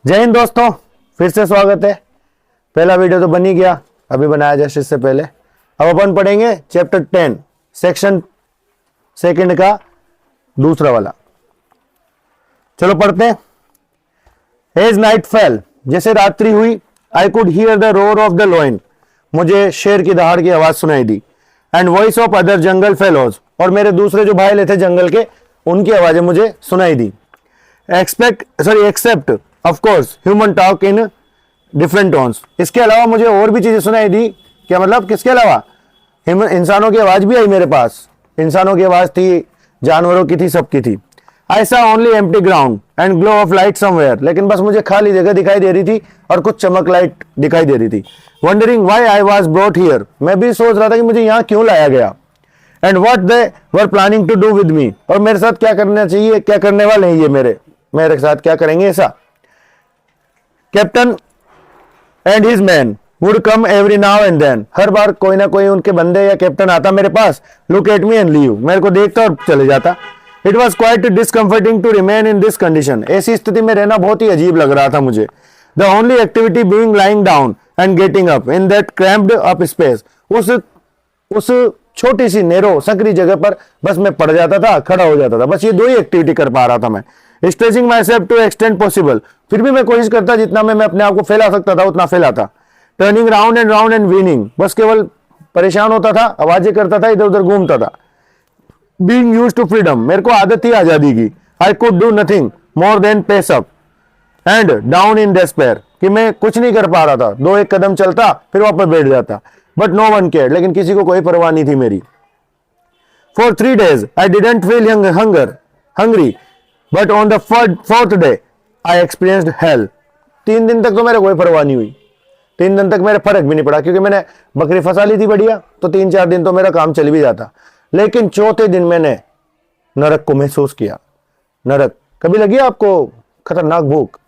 जय हिंद दोस्तों, फिर से स्वागत है। पहला वीडियो तो बन ही गया, अभी बनाया जस्ट इससे पहले। अब अपन पढ़ेंगे चैप्टर 10 सेक्शन सेकंड का दूसरा वाला। चलो पढ़ते हैं। एज नाइट फेल, जैसे रात्रि हुई, I could hear the roar of the lion, मुझे शेर की दहाड़ की आवाज सुनाई दी। And voice of other jungle fellows, और मेरे दूसरे जो भाई थे जंगल के, उनकी आवाजें मुझे सुनाई दी। Except of course human talk in different tones, इसके अलावा मुझे और भी चीजें सुनाई दी। क्या मतलब, किसके अलावा? इंसानों की आवाज भी आई मेरे पास, इंसानों की आवाज थी, जानवरों की थी, सबकी थी। आई सा only empty ground and glow of light somewhere, लेकिन बस मुझे खाली जगह दिखाई दे रही थी और कुछ चमक लाइट दिखाई दे रही थी। Wondering why I was brought here, मैं भी सोच रहा था कि मुझे यहाँ क्यों लाया गया। And what they were planning to do with me, और मेरे साथ क्या करना चाहिए, क्या करने वाले हैं ये मेरे साथ क्या करेंगे ऐसा। Captain and his man would come every now and then, हर बार कोई ना कोई उनके बंदे या कैप्टन आता मेरे पास, look at me and leave, मेरे को देखता और चले जाता। It was quite discomforting to remain in this condition, ऐसी स्थिति में रहना बहुत ही अजीब लग रहा था मुझे। The only activity being lying down and getting up in that cramped up space, उस छोटी सी नेरो संकरी जगह पर बस मैं पड़ जाता था, खड़ा हो जाता था, बस ये दो ही एक्टिविटी कर पा रहा था मैं। Stretching myself to extend possible, फिर भी मैं कोशिश करता जितना मैं अपने आप को फैला सकता था उतना फैलाता। टर्निंग राउंड एंड वीनिंग, बस केवल परेशान होता था, आवाजें करता था, इधर उधर घूमता था। बीइंग यूज्ड टू फ्रीडम, मेरे को आदत थी आजादी की। I could do nothing more than pace up and down in despair, कि मैं कुछ नहीं कर पा रहा था, दो एक कदम चलता फिर वापस बैठ जाता। बट नो वन केयर, लेकिन किसी को कोई परवाह नहीं थी मेरी। For 3 days I didn't feel hungry but on the fourth day I experienced hello. 3 दिन तक तो मेरे कोई परवाह नहीं हुई, 3 दिन तक मेरे फर्क भी नहीं पड़ा, क्योंकि मैंने बकरी फंसा ली थी बढ़िया, तो 3-4 दिन तो मेरा काम चल भी जाता। लेकिन चौथे दिन मैंने नरक को महसूस किया। नरक कभी लगी आपको? खतरनाक भूख,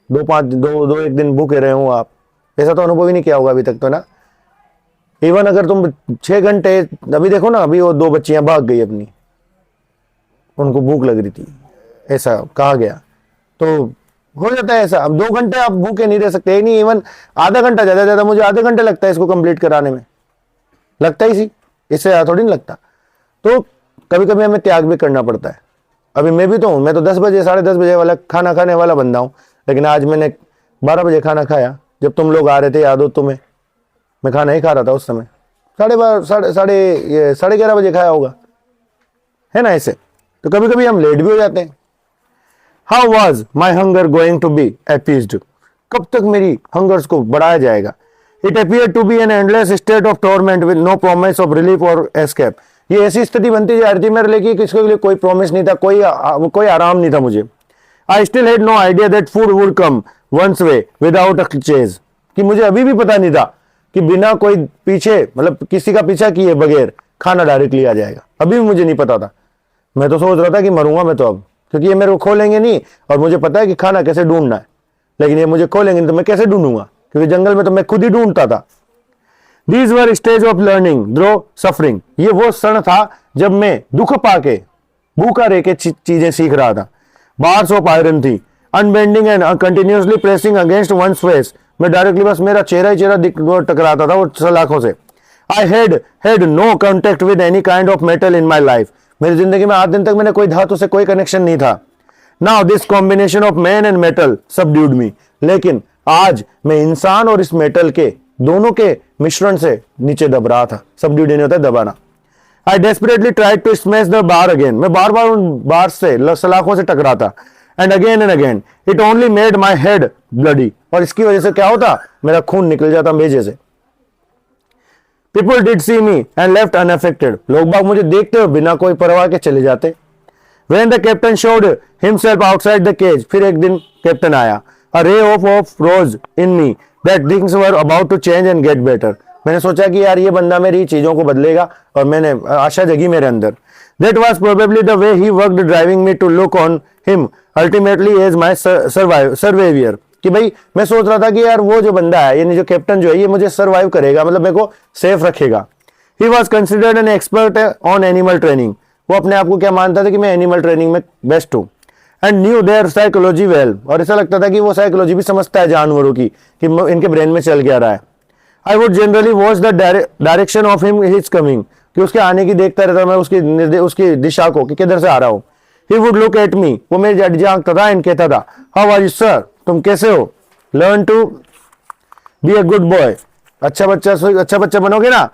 2-1 दिन भूखे रहे हो आप, ऐसा तो अनुभव ही नहीं किया होगा अभी तक तो ना। इवन अगर तुम 6 घंटे, अभी देखो ना, अभी वो 2 बच्चियां भाग गई अपनी, उनको भूख लग रही थी, ऐसा कहा गया, तो हो जाता है ऐसा। अब 2 घंटे आप भूखे नहीं रह सकते, नहीं इवन आधा घंटा, ज्यादा मुझे आधे घंटे लगता है इसको कंप्लीट कराने में, लगता ही सी, इससे ज्यादा थोड़ी नहीं लगता। तो कभी कभी हमें त्याग भी करना पड़ता है। अभी मैं भी तो हूँ, मैं तो 10 बजे 10:30 बजे वाला खाना खाने वाला बंदा हूँ, लेकिन आज मैंने 12 बजे खाना खाया। जब तुम लोग आ रहे थे, याद हो तुम्हें, मैं खाना ही खा रहा था उस समय, 11:30 बजे खाया होगा, है ना ऐसे। तो कभी कभी हम लेट भी हो जाते हैं। How was my hunger going to be appeased, कब तक मेरी हंगर्स को बढ़ाया जाएगा। It appear to be an endless state of torment with no promise of relief और एस्केप, ये ऐसी स्थिति बनती जा रही थी मेरे लिए कि किसी के लिए कोई प्रॉमिस नहीं था, कोई आराम नहीं था मुझे। I still had no idea that food would come once way without a chase, कि मुझे अभी भी पता नहीं था कि बिना कोई पीछे, मतलब किसी का पीछा किए बगैर खाना डायरेक्टली आ जाएगा, अभी भी मुझे नहीं पता था। मैं तो सोच रहा था कि मरूंगा मैं तो अब, क्योंकि ये मेरे को खोलेंगे नहीं, और मुझे पता है कि खाना कैसे ढूंढना है, लेकिन ये मुझे खोलेंगे नहीं तो मैं कैसे ढूंढूंगा, क्योंकि जंगल में तो मैं खुद ही ढूंढता था। These were stage of learning through suffering, ये वो क्षण था जब मैं दुख पाके, भूखा रह के चीजें सीख रहा था। Bars of iron थी, unbending and continuously pressing against one's face, मैं डायरेक्टली बस मेरा चेहरा ही चेहरा टकराता था वो सलाखों से। I had no contact with any kind of metal in my life, मेरी जिंदगी में आज दिन तक मैंने कोई धातु से कोई कनेक्शन नहीं था। Now this combination of man and metal subdued me, लेकिन आज मैं इंसान और इस मेटल के दोनों के मिश्रण से नीचे दब रहा था। सबड्यूड नहीं होता दबाना। I desperately tried to smash the bar again, मैं बार बार उन बार से, सलाखों से टकराता। And again it only made my head bloody, और इसकी वजह से क्या होता, मेरा खून निकल जाता मेजे से। People did see me and left unaffected, लोग बाग मुझे देखते हुए बिना कोई परवाह के चले जाते। When the captain showed himself outside the cage, फिर एक दिन कैप्टन आया। A ray of hope rose in me that things were about to change and get better, मैंने सोचा कि यार ये बंदा मेरी चीजों को बदलेगा, और मैंने आशा जगी मेरे अंदर। That was probably the way he worked, driving me to look on him ultimately as my survivor, कि भाई मैं सोच रहा था कि यार वो जो बंदा है, यानी जो कैप्टन जो है, ये मुझे सर्वाइव करेगा, मतलब मेरे को सेफ रखेगा। He was considered an expert on animal training, वो अपने आप को क्या मानता था कि मैं एनिमल ट्रेनिंग में बेस्ट हूँ। And new there psychology well, और ऐसा लगता था कि वो साइकोलॉजी भी समझता है जानवरों की कि इनके ब्रेन में चल क्या रहा है। I would generally watch the direction of him his coming, कि उसके आने की देखता रहता मैं उसकी दिशा को कि किधर से आ रहा हूँ। ही वुड लुक एट मी, वो मेरी झांकता था एंड कहता था हाउ आर यू सर, तुम कैसे हो, learn to be a good boy, अच्छा बच्चा बनोगे ना,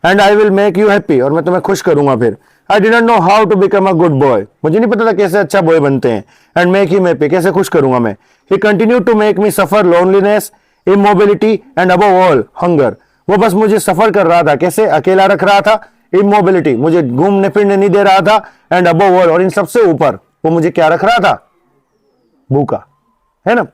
and I will make you happy, और मैं तुम्हें खुश करूंगा फिर। I didn't know how to become a good boy, मुझे नहीं पता था कैसे अच्छा बॉय बनते हैं, एंड मेक हिम हैप्पी, कैसे खुश करूंगा मैं। He continue to make me suffer loneliness, immobility and above all hunger, वो बस मुझे सफर कर रहा था, कैसे अकेला रख रहा था, इमोबिलिटी मुझे घूमने फिरने नहीं दे रहा था, एंड अबव ऑल, और इन सबसे ऊपर वो मुझे क्या रख रहा था, भूखा, है ना।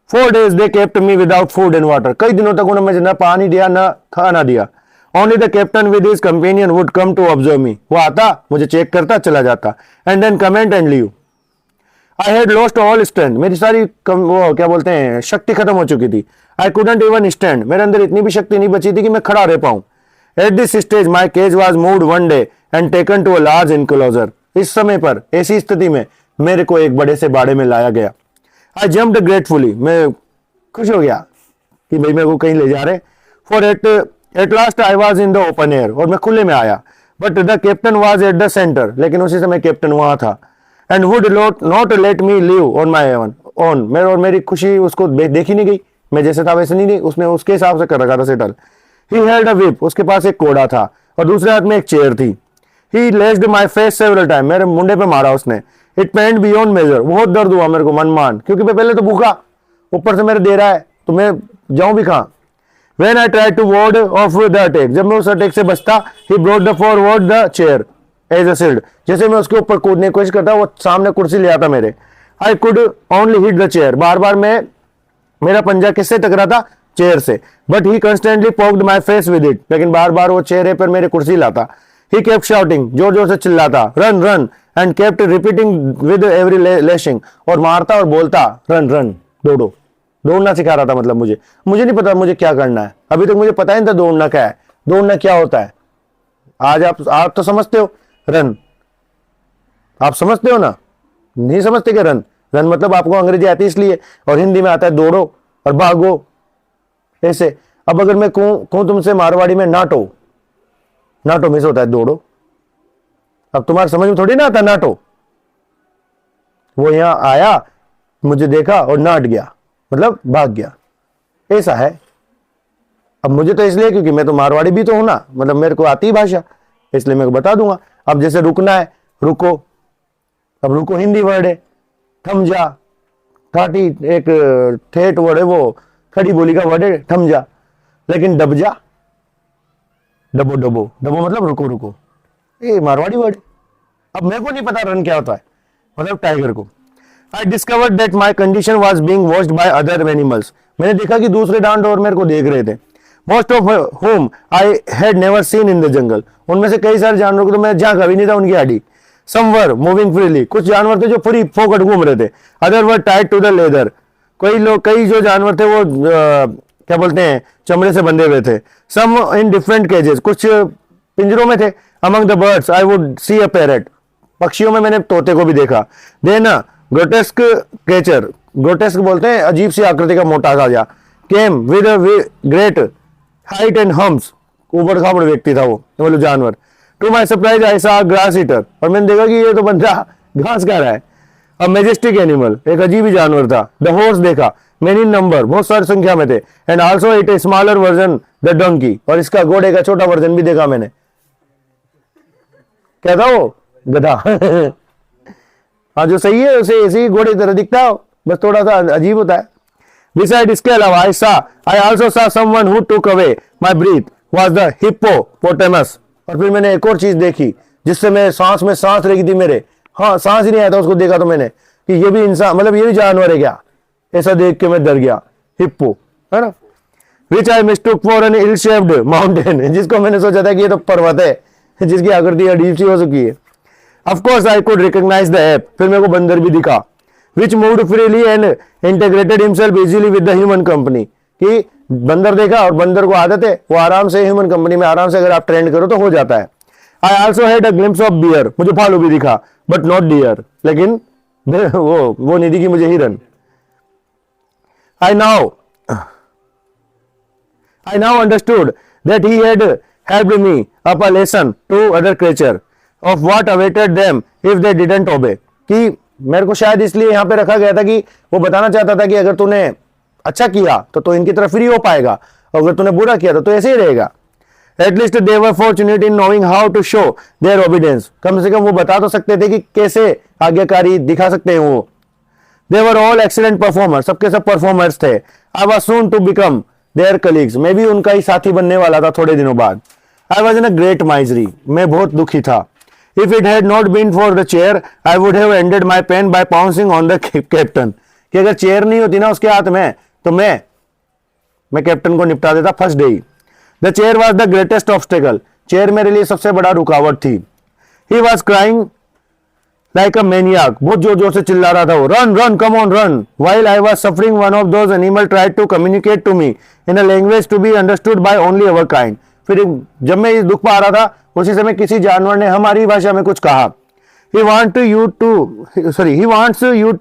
4 days they kept me without food and water, कई दिनों तक उन्होंने मुझे ना पानी दिया ना खाना दिया। Only the captain with his companion would come to observe me, वो आता मुझे चेक करता चला जाता, and then comment and leave। I had lost all strength, मेरी सारी वो क्या बोलते हैं शक्ति खत्म हो चुकी थी। I couldn't even stand, मेरे अंदर इतनी भी शक्ति नहीं बची थी कि मैं खड़ा रह पाऊं। At this stage my cage was moved one day and taken to a large enclosure, इस समय पर ऐसी स्थिति में मेरे को एक बड़े से बाड़े में लाया गया। I jumped gratefully, मैं खुश हो गया कि भाई मेरे को कहीं ले जा रहे। For at last I was in the open air, और मैं खुले में आया। But the captain was at the center, लेकिन उसी समय कैप्टन वहां था। And would not let me live on my own, मेरी खुशी उसको देखी नहीं गई, मैं जैसे था वैसे नहीं, उसने उसके हिसाब से कर रखा था settle. He held a whip, उसके पास एक कोड़ा था और दूसरे हाथ में एक चेयर थी। He lashed my face several times, मेरे मुंडे पे मारा उसने। It pained beyond measure, बहुत दर्द हुआ मेरे को मन, क्योंकि मैं पहले तो भूखा, ऊपर से मेरे दे रहा है तो मैं जाऊं भी कहां। When I tried to ward off the attack, जब मैं उस अटैक से बचता, he brought the forward the chair as a shield, जैसे मैं उसके ऊपर कूदने की कोशिश करता वो सामने कुर्सी ले आता मेरे। I could only hit the chair, बार बार मेरा पंजा किससे टकरा था, चेयर से। But he constantly poked my face with it, लेकिन बार बार वो चेहरे पर मेरे कुर्सी लाता। He kept shouting, जोर जोर से चिल्लाता, run run, and kept repeating with every lashing, और मारता और बोलता run run, दौड़ो, दौड़ना सिखा रहा था। मतलब मुझे नहीं पता मुझे क्या करना है, अभी तक मुझे पता ही नहीं था दौड़ना क्या है, दौड़ना क्या होता है। आज आप तो समझते हो रन, आप समझते हो ना, नहीं समझते क्या रन मतलब आपको अंग्रेजी आती है इसलिए, और हिंदी में आता है दौड़ो और भागो ऐसे। अब अगर मैं कहूं तुमसे मारवाड़ी में नाटो मिस होता है दौड़ो, अब तुम्हारे समझ में थोड़ी ना आता नाटो। वो यहां आया, मुझे देखा और नाट गया, मतलब भाग गया, ऐसा है। अब मुझे तो इसलिए क्योंकि मैं तो मारवाड़ी भी तो हूं ना, मतलब मेरे को आती भाषा, इसलिए मैं बता दूंगा। अब जैसे रुकना है, रुको, अब रुको हिंदी वर्ड है। थम जा, ठाठी एक ठेठ वर्ड है, वो खड़ी बोली का वर्ड है थम जा। लेकिन डब जा, डबो मतलब रुको, ये मारवाड़ी वर्ड। अब मेरे को नहीं पता रन क्या होता है, मतलब टाइगर को। I discovered that my condition was being watched by other animals, मैंने देखा कि दूसरे डांडोर मेरे को देख रहे थे। Most of whom I had never seen in the jungle, उनमें से कई सारे जानवरों को तो मैं झांका भी नहीं था उनकी आड़ी। Some were moving freely, कुछ जानवर थे जो फ्री फोकट घूम रहे थे। Other were tied to the leather, कई जो जानवर थे वो क्या बोलते हैं चमड़े से बंधे हुए थे। Some in different cages, कुछ पिंजरों में थे। Among the birds I would see a parrot, पक्षियों में मैंने तोते को भी देखा। Then ग्रोटेस्क क्रेचर, ग्रोटेस्क बोलते हैं अजीब सी आकृति का मोटा सा जा, came with great height and humps, ऊबड़ खाबड़ व्यक्ति था वो मतलब जानवर। To my surprise I saw grass eater, और मैंने देखा कि ये तो बंदा घास खा रहा है। अ मैजेस्टिक एनिमल, एक अजीब ही जानवर था। द हॉर्स देखा, मेनी नंबर, बहुत सारी संख्या में थे। And also it a smaller version the donkey, और इसका घोड़े का छोटा वर्जन भी देखा मैंने। क्या था वो, गधा। हाँ जो सही है उसे ऐसे ही घोड़े की तरह दिखता हो, बस थोड़ा सा अजीब होता है। Besides, इसके अलावा I also saw someone who took away my breath was the hippopotamus, और फिर मैंने एक और चीज देखी जिससे मैं सांस में सांस रही थी मेरे, हाँ सांस ही नहीं आया था उसको देखा तो मैंने कि ये भी इंसान मतलब ये भी जानवर है क्या, ऐसा देख के मैं डर गया। हिप्पो है ना, which I mistook for an ill-shaped mountain, जिसको मैंने सोचा था कि ये तो पर्वत है जिसकी आकृति अजीब सी हो चुकी है। Of course I could recognize the ape, फिर मेरे को बंदर भी दिखा, which moved freely and integrated himself easily with the human company, कि बंदर देखा और बंदर को आदत है वो आराम से ह्यूमन कंपनी में आराम से अगर आप ट्रेंड करो तो हो जाता है। I also had a glimpse of bear, मुझे भालू भी दिखा, but not deer, लेकिन वो निधि की मुझे हिरन। I now understood that he had helped me up a lesson to other creature of what awaited them if they didn't obey। कि मेरे को शायद इसलिए यहाँ पे रखा गया था कि वो बताना चाहता था कि अगर तूने अच्छा किया तो इनकी तरफ फ्री हो पाएगा, और अगर तूने बुरा किया तो ऐसे ही रहेगा। At least they were fortunate in knowing how to show their obedience। कम से कम वो बता तो सकते थे कि कैसे आज्ञाकारी दिखा सकते हैं वो। They were all excellent performers। सबके सब परफॉर्मर्स थे। I was soon to become their colleagues। मैं भी उनका ही साथी बनने वाला था थोड़े दिनों बाद। I was in a great misery। मैं बहुत दुखी था। If it had not been for the chair, I would have ended my pen by pouncing on the captain। कि अगर चेयर नहीं होती ना उसके हाथ में तो मैं कैप्टन को निपटा देता first day he. The chair was the greatest obstacle। Chair मेरे लिए सबसे बड़ा रुकावट थी। He was crying like a maniac। बहुत जोर जोर से चिल्ला रहा था वो। Run, run, come on, run। While I was suffering, one of those animals tried to communicate to me in a language to be understood by only our kind। फिर जब मैं इस दुख पा रहा था उसी समय किसी जानवर ने हमारी भाषा में कुछ कहा। He wants you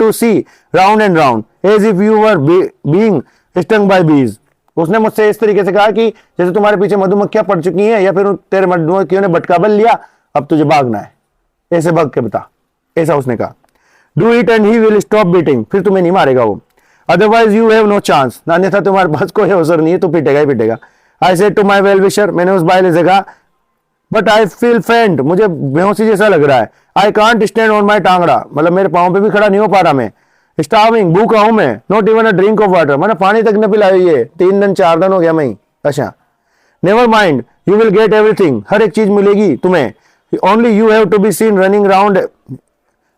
to see round and round as if you were being stung by bees। उसने मुझसे इस तरीके से कहा कि जैसे तुम्हारे पीछे मधुमक्खियां पड़ चुकी हैं या फिर तेरे मधुमक्खियों ने बटका बल लिया, अब तुझे भागना है, ऐसे भाग के बता। ऐसा उसने कहा। Do it and he will stop beating. फिर तुम्हें नहीं मारेगा वो। Otherwise you have no chance. अन्यथा तुम्हारे पास कोई अवसर नहीं है, तो पीटेगा ही पीटेगा। I said to my well wisher. मैंने उस बाइले से कहा बट आई फील फेंट। मुझे बेहोशी जैसा लग रहा है। I can't stand on my टांगड़ा। मतलब मेरे पाँव पे भी खड़ा नहीं हो पा रहा मैं। स्टार्विंग, भूखा हूं मैं। Not even a drink of water. मैंने पानी तक न पिलाई है। 3 दिन 4 दिन हो गया मैं। अच्छा। Never mind, you will get everything. हर एक चीज मिलेगी तुम्हें। Only you have to be seen running round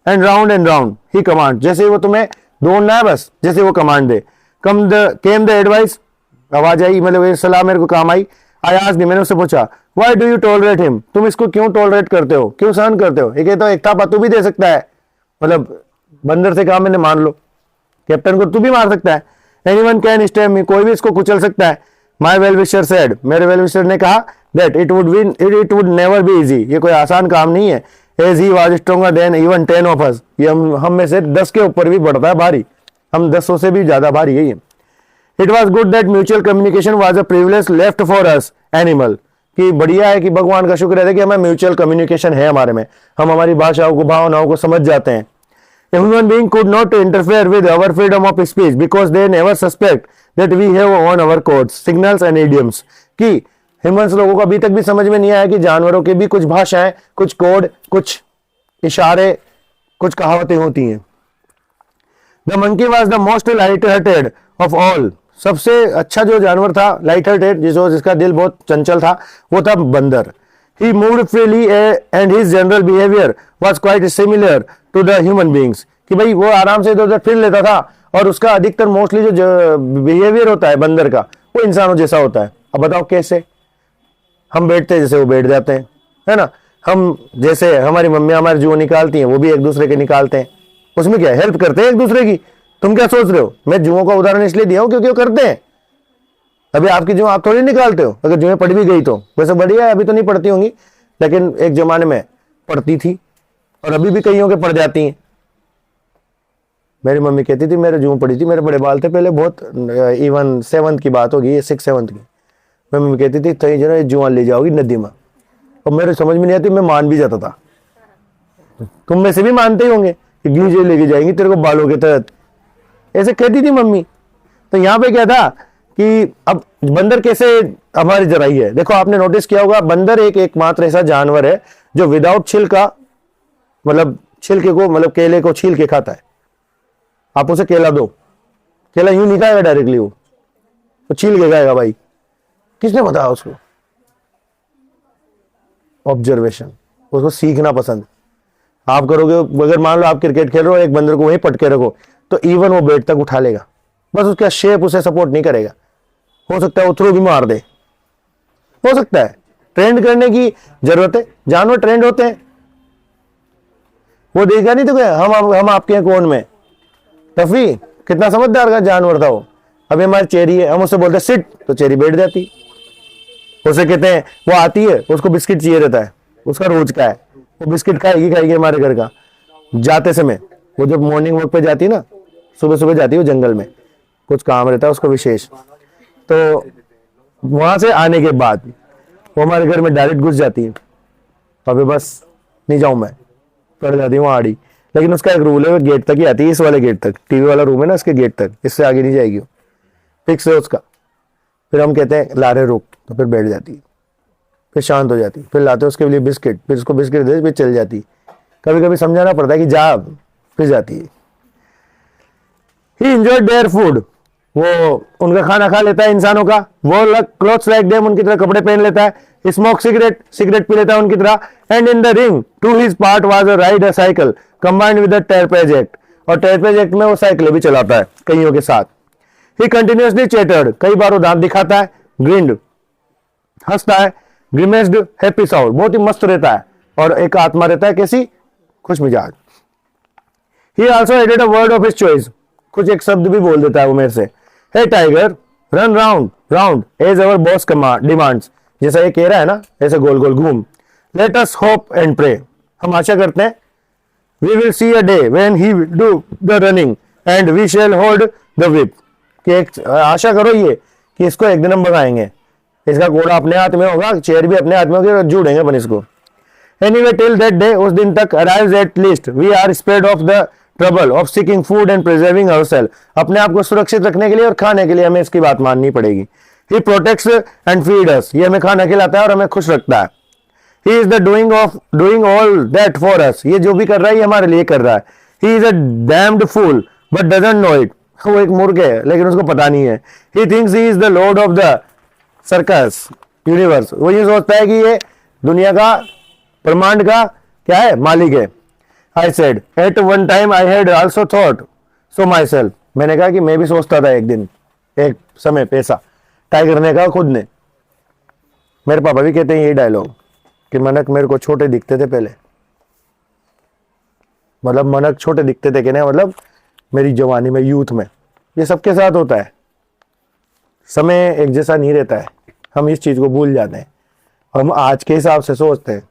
and round and round. He command. जैसे वो तुम्हें दौड़ना है बस, जैसे वो कमांड दे। Came the advice. आवाज आई, मतलब ये सलाह मेरे को काम आई। आई आस्क्ड, मैंने उससे पूछा why do you tolerate him. तुम इसको क्यों टॉलरेट करते हो, क्यों सहन करते हो। ये कहता एक था तू भी दे सकता है। मतलब बंदर से कहा मैंने, मान लो कैप्टन को तू भी मार सकता है। Anyone can step me. कोई भी इसको कुचल सकता है। My well wisher said. मेरे वेल विशर ने कहा that it would never be easy. ये कोई आसान काम नहीं है। As he was stronger than even 10 of us. ये हम में से 10 के ऊपर भी बढ़ता है भारी। हम 10 से भी ज्यादा भारी है ये। It was good that mutual communication was a privilege left for us animal. कि बढ़िया है कि भगवान का शुक्र है कि हमें म्यूचुअल कम्युनिकेशन है हमारे में। हम हमारी भाषाओं को, भावनाओं को समझ जाते हैं। A human being could not interfere with our freedom of speech because they never suspect that we have on our codes, signals and idioms। कि ह्यूमंस लोगों को अभी तक भी समझ में नहीं आया कि जानवरों के भी कुछ भाषाएं, कुछ कोड, कुछ इशारे, कुछ कहावतें होती हैं। The monkey was the most light-hearted of all। सबसे अच्छा जो जानवर था, लाइट-हार्टेड, जिसका दिल बहुत चंचल था, वो था बंदर। He moved freely and his general behavior was quite similar to the human beings। कि भाई वो आराम से इधर-उधर फिर लेता था और उसका अधिकतर मोस्टली जो बिहेवियर होता है बंदर का, वो इंसानों जैसा होता है। अब बताओ कैसे। हम बैठते हैं जैसे वो बैठ जाते हैं, है ना। हम जैसे हमारी मम्मी हमारे जुआ निकालती हैं, वो भी एक दूसरे के निकालते हैं। उसमें क्या हेल्प करते हैं एक दूसरे की। तुम क्या सोच रहे हो, मैं जुओं का उदाहरण इसलिए दिया हूं क्योंकि वो करते हैं। अभी आपकी जुआ आप थोड़ी निकालते हो, अगर जुएं पड़ भी गई तो। वैसे बढ़िया है, अभी तो नहीं पड़ती होंगी, लेकिन एक जमाने में पड़ती थी और अभी भी कईयों के पड़ जाती हैं। मेरी मम्मी कहती थी मेरे जुआ पड़ी थी, मेरे बड़े बाल थे पहले बहुत, इवन 7th की बात होगी, 6 7th की। मेरी मम्मी कहती थी तो जो जुआ ले जाओगी नदी में, और मेरे समझ में नहीं आती, मैं मान भी जाता था। तुम में से भी मानते ही होंगे कि गीजे लेके जाएंगी तेरे को बालों के तहत, ऐसे कहती थी मम्मी। तो यहाँ पे क्या था कि अब बंदर कैसे हमारी जराई है। देखो आपने नोटिस किया होगा, बंदर एकमात्र ऐसा जानवर है जो विदाउट छिलका, मतलब छिलके को, मतलब केले को छील के खाता है। आप उसे केला दो, केला यूं नहीं खाएगा डायरेक्टली, वो तो छील के खाएगा। भाई किसने बताया उसको? ऑब्जर्वेशन, उसको सीखना पसंद। आप करोगे, अगर मान लो आप क्रिकेट खेल रहे हो, एक बंदर को वहीं पटके रखो तो इवन वो बैट तक उठा लेगा, बस उसका शेप उसे सपोर्ट नहीं करेगा। हो सकता है वो थ्रो भी मार दे, हो सकता है। ट्रेंड करने की जरूरत है, जानवर ट्रेंड होते हैं। वो देखा नहीं तो क्या, हम आपके हैं कौन में। टफी कितना समझदार का जानवर था वो। अभी हमारी चेरी है, हम उससे बोलते हैं सिट, तो चेरी बैठ जाती। उसे कहते हैं, वो आती है, उसको बिस्किट चाहिए रहता है, उसका रोज का है, वो बिस्किट खाएगी हमारे घर का। जाते समय वो जब मॉर्निंग वॉक पे जाती है ना, सुबह सुबह जाती है वो जंगल में, कुछ काम रहता है उसको विशेष, तो वहां से आने के बाद वो हमारे घर में डायरेक्ट घुस जाती है। तो अभी बस नहीं जाऊं मैं, पड़ जाती हूँ आड़ी। लेकिन उसका एक रूल है, वो गेट तक ही आती है, इस वाले गेट तक, टीवी वाला रूम है ना, इसके गेट तक, इससे आगे नहीं जाएगी, फिक्स है उसका। फिर हम कहते हैं ला रहे रुक, तो फिर बैठ जाती है, फिर शांत हो जाती, फिर लाते हैं उसके लिए बिस्किट, फिर उसको बिस्किट दे, फिर चल जाती। कभी कभी समझाना पड़ता है कि जा, फिर जाती है। ही एंजॉयड देयर फूड, वो उनका खाना खा लेता है इंसानों का। वो क्लोथ्स लाइक देम, उनकी तरह कपड़े पहन लेता है। स्मोक सिगरेट, सिगरेट पी लेता है उनकी तरह। And in the ring to his part was a ride a cycle combined with the trapeze act, और टेरपेजेक्ट में वो साइकिल भी चलाता है कईयों के साथ। ही कंटिन्यूअसली चैटर्ड, कई बार वो दांत दिखाता है। ग्रिंड, हंसता है। ग्रिमेस्ड, हैप्पी साउंड, बहुत ही मस्त रहता है। और एक आत्मा रहता है कैसी, खुश मिजाज। He also added a word of his choice, कुछ एक शब्द भी बोल देता है वो मेरे से। Hey tiger, run round round as our boss demands, जैसा ये कह रहा है ना, ऐसे गोल गोल घूम। Let us hope and pray, हम आशा करते हैं। We will see a day when he will do the running and we shall hold the whip, कि एक आशा करो ये कि इसको एक दिन हम भगाएंगे, इसका घोड़ा अपने हाथ में होगा, चेयर भी अपने हाथ में होगी, और जुड़ेंगे अपन इसको। Anyway, till that day, उस दिन तक arrives at least we are spared of the trouble of seeking food and preserving ourselves, अपने आप को सुरक्षित रखने के लिए और खाने के लिए हमें इसकी बात माननी पड़ेगी। He protects and feeds us, ये हमें खाना खिलाता है और हमें खुश रखता है। He is the doing all that for us, ये जो भी कर रहा है ये हमारे लिए कर रहा है। He is a damned fool but doesn't know it, वो एक मूर्ख है लेकिन उसको पता नहीं है। He thinks he is the lord of the circus universe, वो ये सोचता है कि ये दुनिया का, ब्रह्मांड का क्या है, मालिक है। I said at one time I had also thought so myself, मैंने कहा कि मैं भी सोचता था एक दिन, एक समय पैसा, टाइगर ने कहा खुद ने। मेरे पापा भी कहते हैं यही डायलॉग कि मनक मेरे को छोटे दिखते थे पहले, मतलब मनक छोटे दिखते थे, कहने मतलब मेरी जवानी में, यूथ में। ये सबके साथ होता है, समय एक जैसा नहीं रहता है, हम इस चीज को भूल जाते हैं। हम आज के हिसाब से सोचते हैं,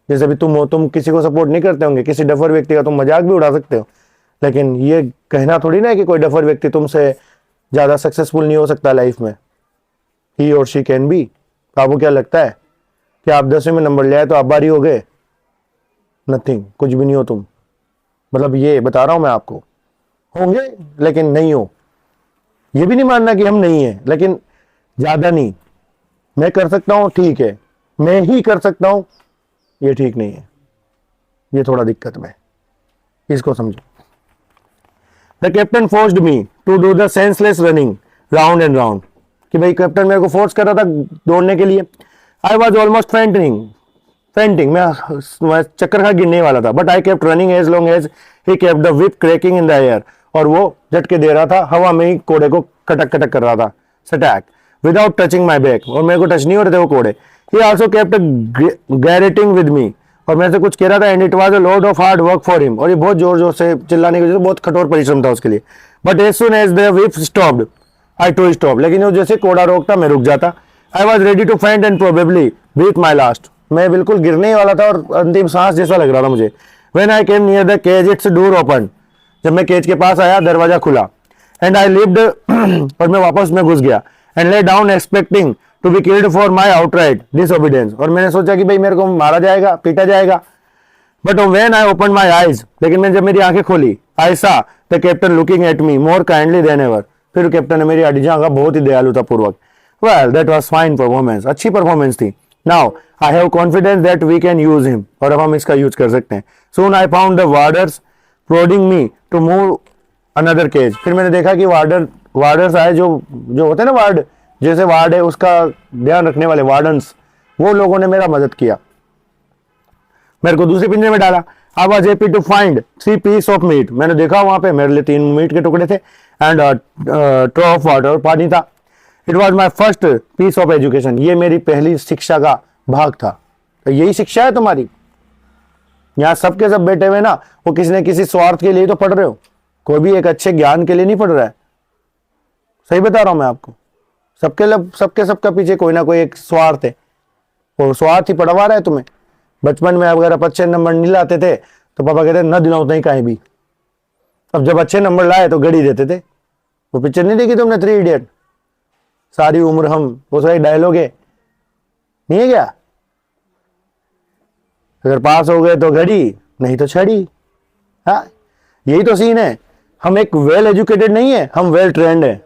जैसे भी तुम हो, तुम किसी को सपोर्ट नहीं करते होंगे, किसी डफर व्यक्ति का तुम मजाक भी उड़ा सकते हो, लेकिन ये कहना थोड़ी ना है कि कोई डफर व्यक्ति तुमसे ज्यादा सक्सेसफुल नहीं हो सकता लाइफ में। ही और शी कैन बी। आपको क्या लगता है कि आप 10वीं में नंबर ले आए तो आप बारी हो गए? नथिंग, कुछ भी नहीं हो तुम। मतलब ये बता रहा हूं मैं आपको, होंगे लेकिन नहीं हो। ये भी नहीं मानना कि हम नहीं है, लेकिन ज्यादा नहीं। मैं कर सकता हूं, ठीक है, मैं ही कर सकता हूं, ये ठीक नहीं है, ये थोड़ा दिक्कत में, इसको समझो। The captain forced me to do the senseless running round and round, कि भाई कैप्टन मेरे को फोर्स कर रहा था दौड़ने के लिए। आई वॉज ऑलमोस्ट फेंटिंग, मैं चक्कर खा गिरने वाला था। But I kept running as long as he kept the whip cracking in the air, और वो झटके दे रहा था, हवा में ही कोड़े को कटक कटक कर रहा था, सटैक विदाउट टचिंग माई बैक, और मेरे को टच नहीं हो रहे थे वो कोड़े। He also kept garroting with me, और मेरे से कुछ कह रहा था। And it was a load of hard work for him, और ये बहुत जोर जोर से चिल्लाने की वजह से बहुत कठोर परिश्रम था उसके लिए। But as soon as the whip stopped, I too stopped, लेकिन वो जैसे कोड़ा रोकता मैं रुक जाता। I was ready to faint and probably breathe my last, मैं बिल्कुल गिरने ही वाला था और अंतिम सांस जैसा लग रहा था मुझे। When I came near the cage, its door opened, जब मैं केज के पास आया दरवाजा खुला। एंड आई लिव्ड, और मैं वापस में घुस गया। And lay down expecting to be killed for my outright disobedience, और मैंने सोचा कि भाई मेरे को मारा जाएगा, पीटा जाएगा। But when I opened my eyes, लेकिन मैं जब मेरी आंखें खोली, I saw the captain looking at me more kindly than ever, फिर कैप्टन ने मेरी आड़ी झांका बहुत ही दयालुता पूर्वक। Well, that was fine performance, अच्छी परफॉर्मेंस थी। Now I have confidence that we can use him, और अब हम इसका यूज कर सकते हैं। Soon I found the warders prodding me to move another cage, फिर मैंने देखा कि वार्डर्स आए, जो होते हैं ना वार्ड, जैसे वार्ड है उसका ध्यान रखने वाले वार्डन्स, वो लोगों ने मेरा मदद किया, मेरे को दूसरे पिंजरे में डाला। I was happy to find 3 piece of meat, मैंने देखा वहां पे मेरे लिए 3 मीट के टुकड़े थे। एंड ट्रो ऑफ वाटर, और पानी था। It was my first piece of education, ये मेरी पहली शिक्षा का भाग था। तो यही शिक्षा है तुम्हारी। यहाँ सबके सब बैठे हुए ना, वो किसी न किसी स्वार्थ के लिए तो पढ़ रहे हो, कोई भी एक अच्छे ज्ञान के लिए नहीं पढ़ रहा है। सही बता रहा हूं मैं आपको, सबका पीछे कोई ना कोई एक स्वार्थ है, वो स्वार्थ ही पढ़वा रहा है तुम्हें। बचपन में अगर आप अच्छे नंबर नहीं लाते थे तो पापा कहते न दिलाओ नहीं कहीं भी, अब जब अच्छे नंबर लाए तो घड़ी देते थे। वो पिक्चर नहीं देखी तुमने, 3 इडियट? सारी उम्र हम, वो सारी डायलॉग है, नहीं है क्या? अगर पास हो गए तो घड़ी, नहीं तो छड़ी। हाँ, यही तो सीन है। हम एक वेल एजुकेटेड नहीं है, हम वेल ट्रेंड है।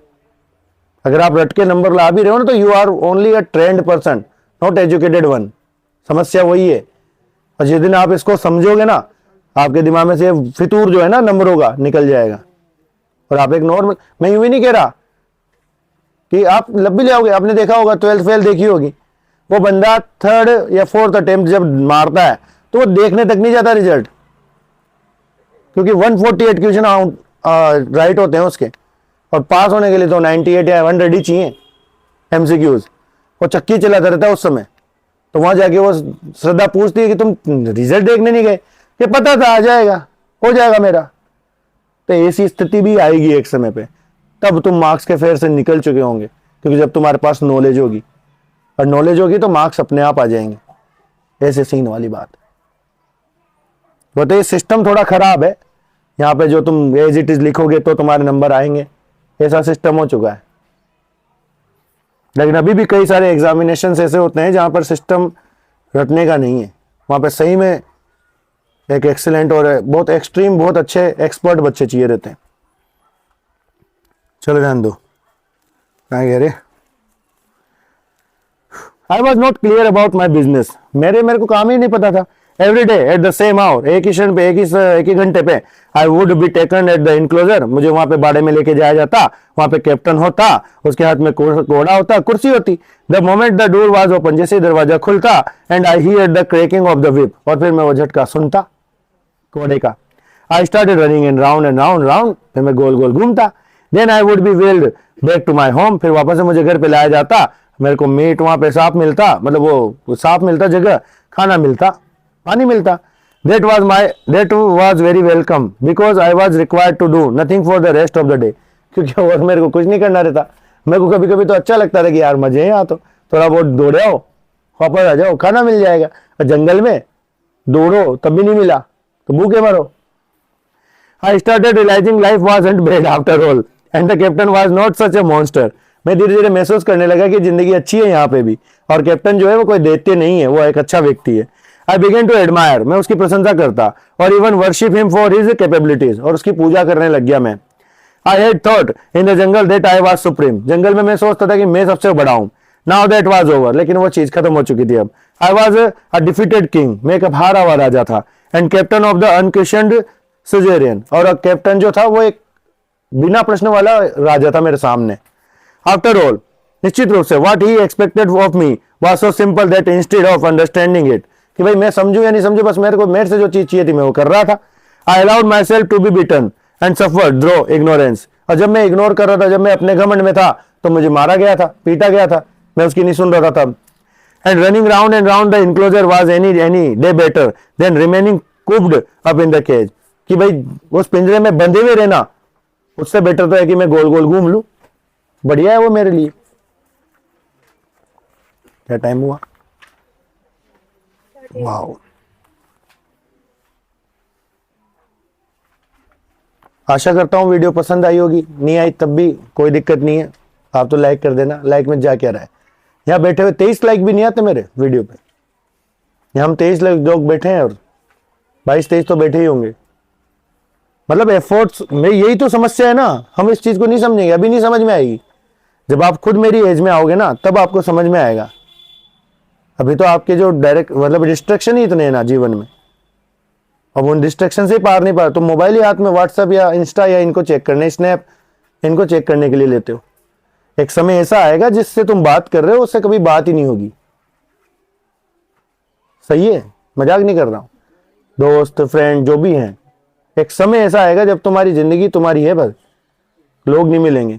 अगर आप रट के नंबर ला भी रहे हो ना, तो you are only a trained person, not educated one. समस्या वही है। और जिस दिन आप इसको समझोगे ना, आपके दिमाग में से फितूर जो है ना नंबरों का निकल जाएगा, और आप एक नॉर्मल, मैं यूं ही नहीं कह रहा कि आप लब भी ले आओगे। आपने देखा होगा, 12th फेल देखी होगी, वो बंदा 3rd या 4th अटेम्प्ट जब मारता है तो वो देखने तक नहीं जाता रिजल्ट, क्योंकि 148 क्वेश्चन राइट होते हैं उसके, और पास होने के लिए तो 98 या 100 ही चाहिए एमसीक्यूज। वो चक्की चलाता रहता है उस समय। तो वहां जाके वो श्रद्धा पूछती है कि तुम रिजल्ट देखने नहीं गए? कि पता था आ जाएगा, हो जाएगा मेरा। तो ऐसी स्थिति भी आएगी एक समय पे, तब तुम मार्क्स के फेयर से निकल चुके होंगे, क्योंकि जब तुम्हारे पास नॉलेज होगी, और नॉलेज होगी तो मार्क्स अपने आप आ जाएंगे। ऐसे सीन वाली बात। वो तो ये सिस्टम थोड़ा खराब है। यहाँ पे जो तुम एज इट इज लिखोगे तो तुम्हारे नंबर आएंगे, ऐसा सिस्टम हो चुका है। लेकिन अभी भी कई सारे एग्जामिनेशन ऐसे होते हैं जहां पर सिस्टम रटने का नहीं है। वहां पे सही में एक एक्सीलेंट और बहुत एक्सट्रीम, बहुत अच्छे एक्सपर्ट बच्चे चाहिए रहते हैं। चलो ध्यान दो, क्या कह रहे? I was not clear about my business. मेरे को काम ही नहीं पता था। Every day at the same hour, एक ही क्षण पे, एक ही घंटे पे, I would be taken at the enclosure. मुझे वहां पे बाड़े में लेके जाया जाता। वहां पे कैप्टन होता, उसके हाथ में घोड़ा होता, कुर्सी होती। The moment the door was open, जैसे दरवाजा खुलता, and I hear the cracking of the whip, और फिर मैं वो झटका सुनता घोड़े का। I started running in round and round round, फिर मैं गोल गोल घूमता। Then I would be wheeled back to my home, फिर वापस से मुझे घर पे लाया जाता। मेरे को मीट वहां पे साफ मिलता, मतलब वो साफ मिलता जगह, खाना मिलता, पानी मिलता। That was very welcome because I was required to do nothing for the rest of the day, क्योंकि और मेरे को कुछ नहीं करना रहता। मेरे को कभी कभी तो अच्छा लगता था कि यार मजे हैं यहाँ, तो थोड़ा बहुत दौड़े आओ, वापस आ जाओ, खाना मिल जाएगा। और जंगल में दौड़ो तब भी नहीं मिला तो भूखे मरो। I started realizing life wasn't bad after all and the captain was not such a monster. मैं धीरे धीरे महसूस करने लगा कि जिंदगी अच्छी है यहाँ पे भी, और कैप्टन जो है वो कोई दैत्य नहीं है, वो एक अच्छा व्यक्ति है। I began to admire, मैं उसकी प्रशंसा करता, और even worship him for his capabilities, और उसकी पूजा करने लग गया मैं। I had thought in the jungle that I was supreme, जंगल में मैं सोचता था कि मैं सबसे बड़ा हूँ। Now that was over, लेकिन वो चीज खत्म हो चुकी थी अब। I was a defeated king, मैं एक हारा हुआ राजा था, and captain of the unquestioned suzerain, और कैप्टन जो था वो एक बिना प्रश्न वाला राजा था मेरे सामने। After all, निश्चित रूप से what he expected of me was so simple that instead of understanding it, कि भाई मैं समझू या नहीं समझू, बस मेरे से जो चीज चाहिए थी मैं वो कर रहा था। I allowed myself to be beaten and suffered through ignorance, और जब मैं इग्नोर कर रहा था, जब मैं अपने घमंड में था, तो मुझे मारा गया था, पीटा गया था, मैं उसकी नहीं सुन रहा था तब। And running round and round the enclosure was any day better than remaining cooped up in the cage, कि भाई उस पिंजरे में बंधे हुए रहना उससे बेटर तो है कि मैं गोल गोल घूम लूं। बढ़िया है वो मेरे लिए। क्या टाइम हुआ? वाओ, आशा करता हूं वीडियो पसंद आई होगी। नहीं आई तब भी कोई दिक्कत नहीं है, आप तो लाइक कर देना। लाइक में जा क्या रहा है, यहाँ बैठे हुए 23 लाइक भी नहीं आते मेरे वीडियो पे। यहाँ हम 23 लोग बैठे हैं, और 22-23 तो बैठे ही होंगे। मतलब एफर्ट्स में, यही तो समस्या है ना, हम इस चीज को नहीं समझेंगे, अभी नहीं समझ में आएगी। जब आप खुद मेरी एज में आओगे ना, तब आपको समझ में आएगा। अभी तो आपके जो डायरेक्ट मतलब डिस्ट्रैक्शन ही इतने हैं ना जीवन में, अब उन डिस्ट्रैक्शन से ही पार नहीं पा रहे। तो मोबाइल ही हाथ में व्हाट्सएप या इंस्टा या इनको चेक करने, स्नैप इनको चेक करने के लिए लेते हो। एक समय ऐसा आएगा जिससे तुम बात कर रहे हो उससे कभी बात ही नहीं होगी। सही है, मजाक नहीं कर रहा हूं। दोस्त फ्रेंड जो भी हैं, एक समय ऐसा आएगा जब तुम्हारी जिंदगी तुम्हारी है, बस लोग नहीं मिलेंगे।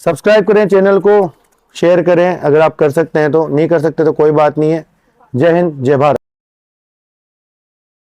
सब्सक्राइब करें चैनल को, शेयर करें अगर आप कर सकते हैं तो, नहीं कर सकते तो कोई बात नहीं है। जय हिंद, जय भारत।